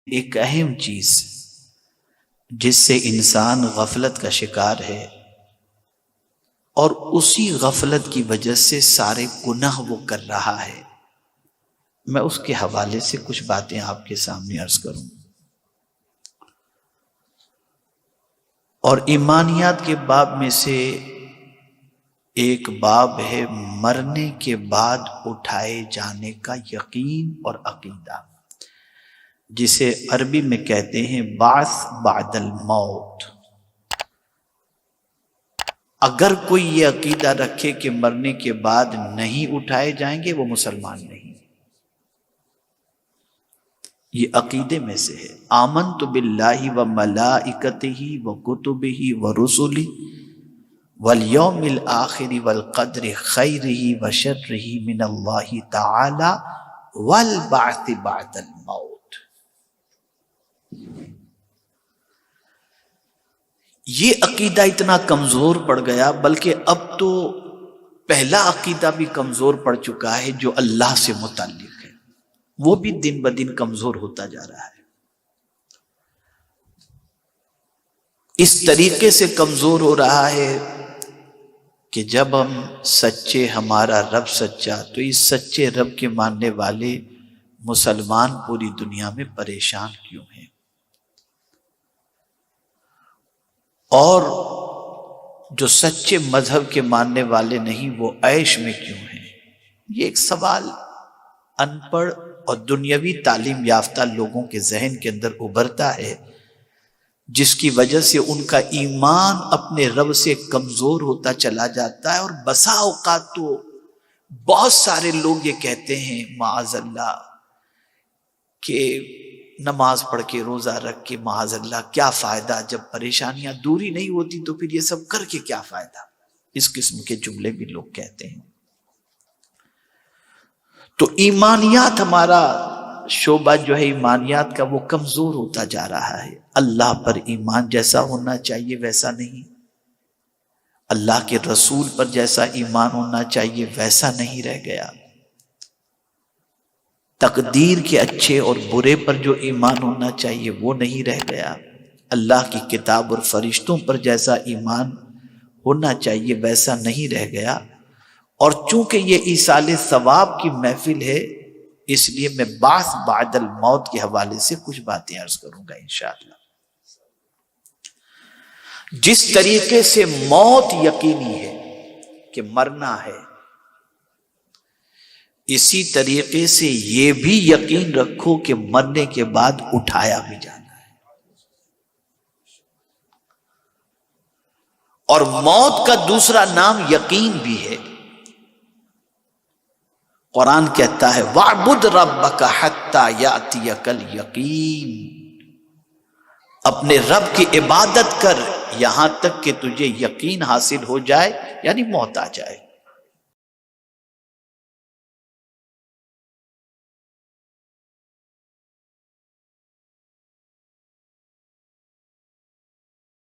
ایک اہم چیز جس سے انسان غفلت کا شکار ہے اور اسی غفلت کی وجہ سے سارے گناہ وہ کر رہا ہے، میں اس کے حوالے سے کچھ باتیں آپ کے سامنے عرض کروں۔ اور ایمانیات کے باب میں سے ایک باب ہے مرنے کے بعد اٹھائے جانے کا یقین اور عقیدہ، جسے عربی میں کہتے ہیں بعث بعد الموت۔ اگر کوئی یہ عقیدہ رکھے کہ مرنے کے بعد نہیں اٹھائے جائیں گے، وہ مسلمان نہیں۔ یہ عقیدے میں سے ہے۔ آمنت باللہ و ملائکتہ و کتبہ و رسلہ والیوم الآخر والقدر خیرہ و شرہ من اللہ تعالی والبعث بعد الموت۔ یہ عقیدہ اتنا کمزور پڑ گیا، بلکہ اب تو پہلا عقیدہ بھی کمزور پڑ چکا ہے جو اللہ سے متعلق ہے، وہ بھی دن بدن کمزور ہوتا جا رہا ہے۔ اس طریقے سے کمزور ہو رہا ہے کہ جب ہم سچے، ہمارا رب سچا، تو اس سچے رب کے ماننے والے مسلمان پوری دنیا میں پریشان کیوں ہیں، اور جو سچے مذہب کے ماننے والے نہیں وہ عیش میں کیوں ہیں؟ یہ ایک سوال ان پڑھ اور دنیاوی تعلیم یافتہ لوگوں کے ذہن کے اندر ابھرتا ہے، جس کی وجہ سے ان کا ایمان اپنے رب سے کمزور ہوتا چلا جاتا ہے۔ اور بسا اوقات تو بہت سارے لوگ یہ کہتے ہیں معاذ اللہ کہ نماز پڑھ کے روزہ رکھ کے معاذ اللہ کیا فائدہ، جب پریشانیاں دوری نہیں ہوتی تو پھر یہ سب کر کے کیا فائدہ، اس قسم کے جملے بھی لوگ کہتے ہیں۔ تو ایمانیات، ہمارا شعبہ جو ہے ایمانیات کا، وہ کمزور ہوتا جا رہا ہے۔ اللہ پر ایمان جیسا ہونا چاہیے ویسا نہیں، اللہ کے رسول پر جیسا ایمان ہونا چاہیے ویسا نہیں رہ گیا، تقدیر کے اچھے اور برے پر جو ایمان ہونا چاہیے وہ نہیں رہ گیا، اللہ کی کتاب اور فرشتوں پر جیسا ایمان ہونا چاہیے ویسا نہیں رہ گیا۔ اور چونکہ یہ ایصال ثواب کی محفل ہے، اس لیے میں بعث بعد الموت کے حوالے سے کچھ باتیں عرض کروں گا انشاءاللہ۔ جس طریقے سے موت یقینی ہے کہ مرنا ہے، اسی طریقے سے یہ بھی یقین رکھو کہ مرنے کے بعد اٹھایا بھی جانا ہے۔ اور موت کا دوسرا نام یقین بھی ہے۔ قرآن کہتا ہے وَاعْبُدْ رَبَّكَ حَتَّى يَأْتِيَكَ الْيَقِينُ، اپنے رب کی عبادت کر یہاں تک کہ تجھے یقین حاصل ہو جائے، یعنی موت آ جائے۔